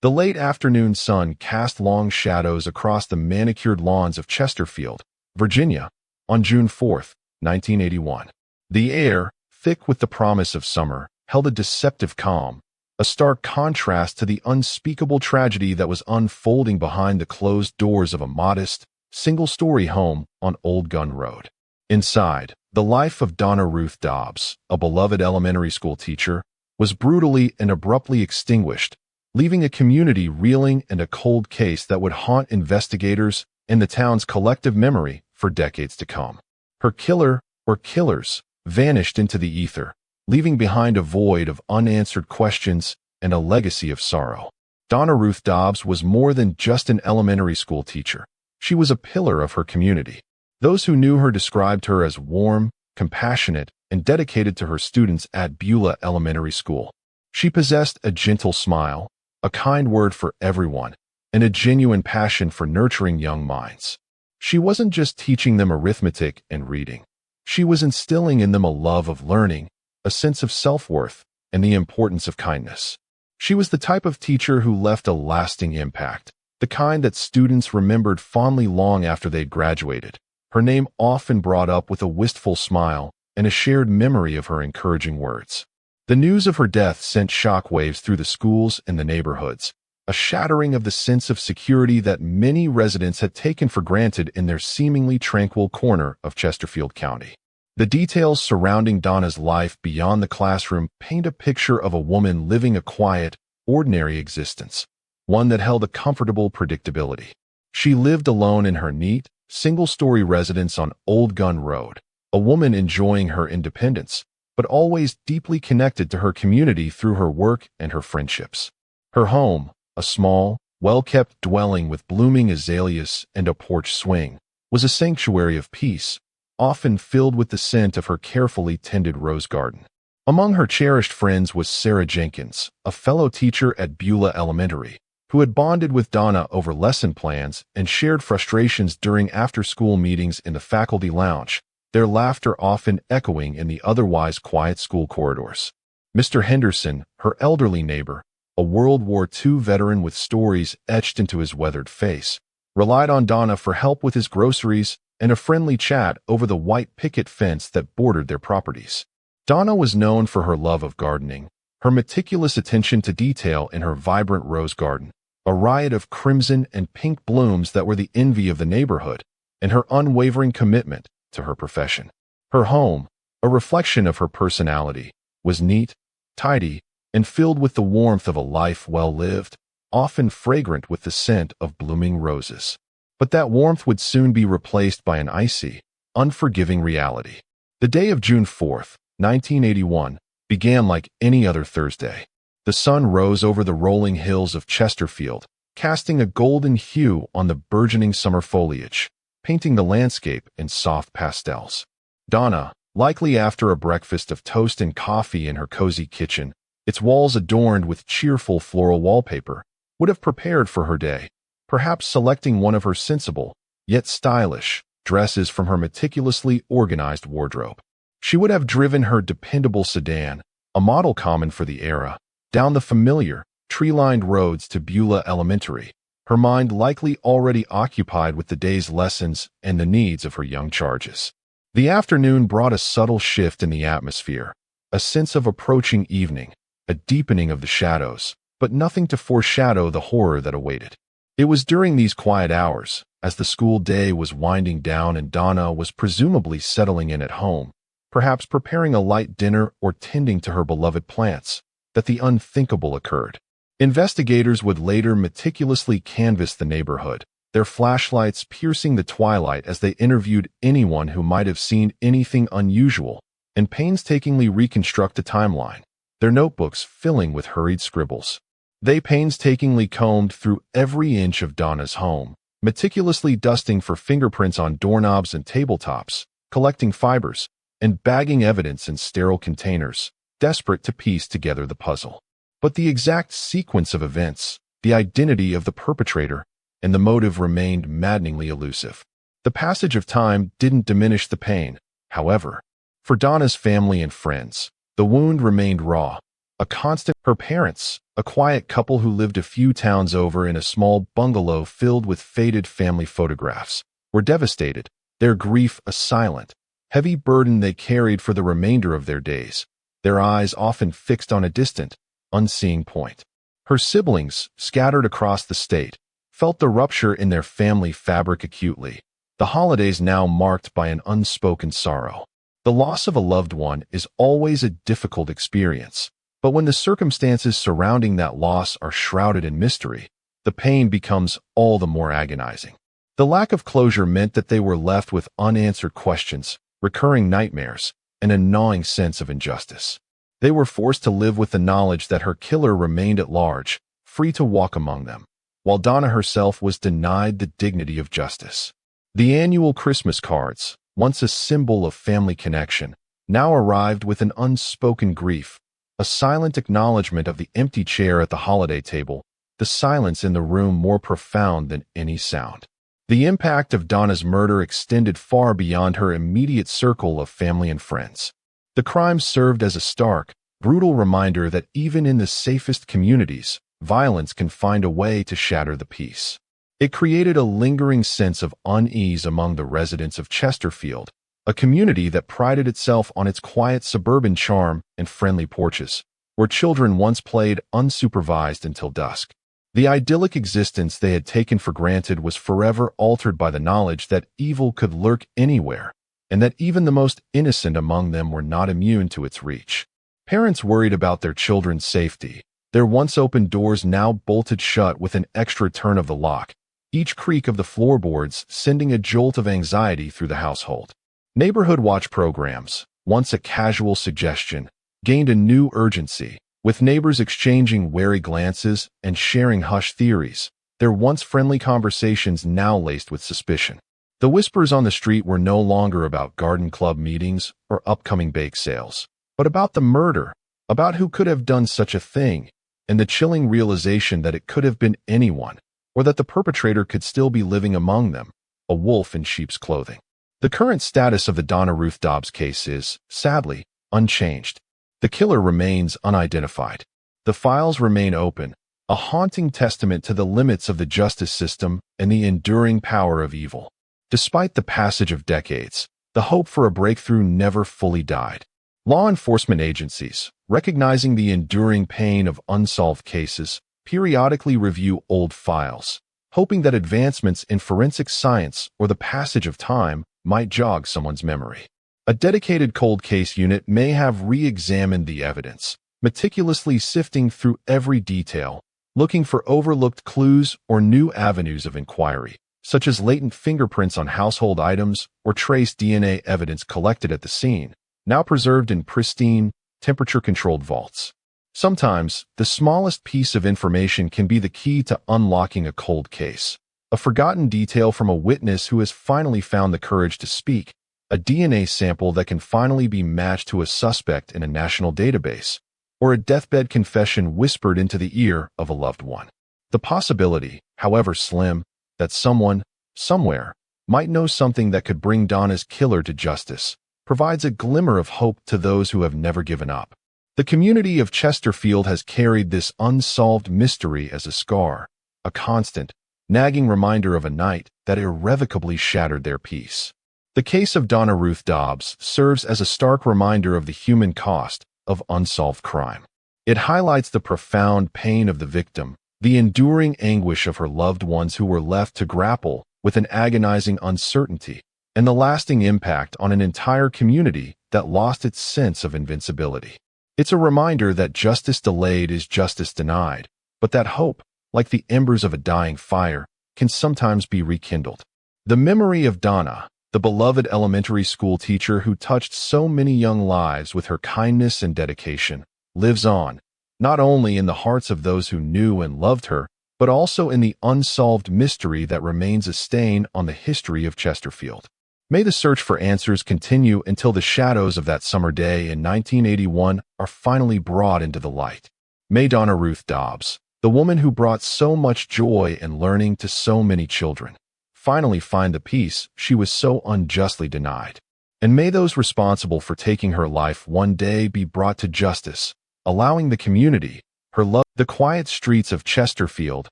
The late afternoon sun cast long shadows across the manicured lawns of Chesterfield, Virginia, on June 4, 1981. The air, thick with the promise of summer, held a deceptive calm, a stark contrast to the unspeakable tragedy that was unfolding behind the closed doors of a modest, single-story home on Old Gun Road. Inside, the life of Donna Dobbs, a beloved elementary school teacher, was brutally and abruptly extinguished, leaving a community reeling and a cold case that would haunt investigators and the town's collective memory for decades to come. Her killer, or killers, vanished into the ether, leaving behind a void of unanswered questions and a legacy of sorrow. Donna Dobbs was more than just an elementary school teacher. She was a pillar of her community. Those who knew her described her as warm, compassionate, and dedicated to her students at Beulah Elementary School. She possessed a gentle smile, a kind word for everyone, and a genuine passion for nurturing young minds. She wasn't just teaching them arithmetic and reading. She was instilling in them a love of learning, a sense of self-worth, and the importance of kindness. She was the type of teacher who left a lasting impact, the kind that students remembered fondly long after they'd graduated. Her name often brought up with a wistful smile and a shared memory of her encouraging words. The news of her death sent shockwaves through the schools and the neighborhoods, a shattering of the sense of security that many residents had taken for granted in their seemingly tranquil corner of Chesterfield County. The details surrounding Donna's life beyond the classroom paint a picture of a woman living a quiet, ordinary existence, one that held a comfortable predictability. She lived alone in her neat, single-story residence on Old Gun Road, a woman enjoying her independence, but always deeply connected to her community through her work and her friendships. Her home, a small, well-kept dwelling with blooming azaleas and a porch swing, was a sanctuary of peace, often filled with the scent of her carefully tended rose garden. Among her cherished friends was Sarah Jenkins, a fellow teacher at Beulah Elementary, who had bonded with Donna over lesson plans and shared frustrations during after-school meetings in the faculty lounge, their laughter often echoing in the otherwise quiet school corridors. Mr. Henderson, her elderly neighbor, a World War II veteran with stories etched into his weathered face, relied on Donna for help with his groceries and a friendly chat over the white picket fence that bordered their properties. Donna was known for her love of gardening, her meticulous attention to detail in her vibrant rose garden, a riot of crimson and pink blooms that were the envy of the neighborhood, and her unwavering commitment to her profession. Her home, a reflection of her personality, was neat, tidy, and filled with the warmth of a life well lived, often fragrant with the scent of blooming roses. But that warmth would soon be replaced by an icy, unforgiving reality. The day of June 4th, 1981, began like any other Thursday. The sun rose over the rolling hills of Chesterfield, casting a golden hue on the burgeoning summer foliage, painting the landscape in soft pastels. Donna, likely after a breakfast of toast and coffee in her cozy kitchen, its walls adorned with cheerful floral wallpaper, would have prepared for her day, perhaps selecting one of her sensible, yet stylish, dresses from her meticulously organized wardrobe. She would have driven her dependable sedan, a model common for the era, down the familiar, tree-lined roads to Beulah Elementary, her mind likely already occupied with the day's lessons and the needs of her young charges. The afternoon brought a subtle shift in the atmosphere, a sense of approaching evening, a deepening of the shadows, but nothing to foreshadow the horror that awaited. It was during these quiet hours, as the school day was winding down and Donna was presumably settling in at home, perhaps preparing a light dinner or tending to her beloved plants, that the unthinkable occurred. Investigators would later meticulously canvass the neighborhood, their flashlights piercing the twilight as they interviewed anyone who might have seen anything unusual, and painstakingly reconstruct a timeline, their notebooks filling with hurried scribbles. They painstakingly combed through every inch of Donna's home, meticulously dusting for fingerprints on doorknobs and tabletops, collecting fibers, and bagging evidence in sterile containers, desperate to piece together the puzzle. But the exact sequence of events, the identity of the perpetrator, and the motive remained maddeningly elusive. The passage of time didn't diminish the pain, however. For Donna's family and friends, the wound remained raw, a constant. Her parents, a quiet couple who lived a few towns over in a small bungalow filled with faded family photographs, were devastated, their grief a silent, heavy burden they carried for the remainder of their days, their eyes often fixed on a distant, unseeing point. Her siblings, scattered across the state, felt the rupture in their family fabric acutely, the holidays now marked by an unspoken sorrow. The loss of a loved one is always a difficult experience, but when the circumstances surrounding that loss are shrouded in mystery, the pain becomes all the more agonizing. The lack of closure meant that they were left with unanswered questions, recurring nightmares, and a gnawing sense of injustice. They were forced to live with the knowledge that her killer remained at large, free to walk among them, while Donna herself was denied the dignity of justice. The annual Christmas cards, once a symbol of family connection, now arrived with an unspoken grief, a silent acknowledgement of the empty chair at the holiday table, the silence in the room more profound than any sound. The impact of Donna's murder extended far beyond her immediate circle of family and friends. The crime served as a stark, brutal reminder that even in the safest communities, violence can find a way to shatter the peace. It created a lingering sense of unease among the residents of Chesterfield, a community that prided itself on its quiet suburban charm and friendly porches, where children once played unsupervised until dusk. The idyllic existence they had taken for granted was forever altered by the knowledge that evil could lurk anywhere, and that even the most innocent among them were not immune to its reach. Parents worried about their children's safety, their once open doors now bolted shut with an extra turn of the lock, each creak of the floorboards sending a jolt of anxiety through the household. Neighborhood watch programs, once a casual suggestion, gained a new urgency, with neighbors exchanging wary glances and sharing hush theories, their once friendly conversations now laced with suspicion. The whispers on the street were no longer about garden club meetings or upcoming bake sales, but about the murder, about who could have done such a thing, and the chilling realization that it could have been anyone, or that the perpetrator could still be living among them, a wolf in sheep's clothing. The current status of the Donna Ruth Dobbs case is, sadly, unchanged. The killer remains unidentified. The files remain open, a haunting testament to the limits of the justice system and the enduring power of evil. Despite the passage of decades, the hope for a breakthrough never fully died. Law enforcement agencies, recognizing the enduring pain of unsolved cases, periodically review old files, hoping that advancements in forensic science or the passage of time might jog someone's memory. A dedicated cold case unit may have re-examined the evidence, meticulously sifting through every detail, looking for overlooked clues or new avenues of inquiry, such as latent fingerprints on household items or trace DNA evidence collected at the scene, now preserved in pristine, temperature-controlled vaults. Sometimes, the smallest piece of information can be the key to unlocking a cold case. A forgotten detail from a witness who has finally found the courage to speak, a DNA sample that can finally be matched to a suspect in a national database, or a deathbed confession whispered into the ear of a loved one. The possibility, however slim, that someone, somewhere, might know something that could bring Donna's killer to justice, provides a glimmer of hope to those who have never given up. The community of Chesterfield has carried this unsolved mystery as a scar, a constant, nagging reminder of a night that irrevocably shattered their peace. The case of Donna Ruth Dobbs serves as a stark reminder of the human cost of unsolved crime. It highlights the profound pain of the victim, the enduring anguish of her loved ones who were left to grapple with an agonizing uncertainty, and the lasting impact on an entire community that lost its sense of invincibility. It's a reminder that justice delayed is justice denied, but that hope, like the embers of a dying fire, can sometimes be rekindled. The memory of Donna, the beloved elementary school teacher who touched so many young lives with her kindness and dedication, lives on, not only in the hearts of those who knew and loved her, but also in the unsolved mystery that remains a stain on the history of Chesterfield. May the search for answers continue until the shadows of that summer day in 1981 are finally brought into the light. May Donna Ruth Dobbs, the woman who brought so much joy and learning to so many children, finally find the peace she was so unjustly denied. And may those responsible for taking her life one day be brought to justice, allowing the community, her love. The quiet streets of Chesterfield,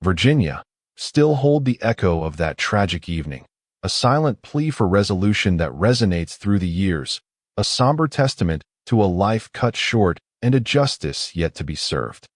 Virginia, still hold the echo of that tragic evening, a silent plea for resolution that resonates through the years, a somber testament to a life cut short and a justice yet to be served.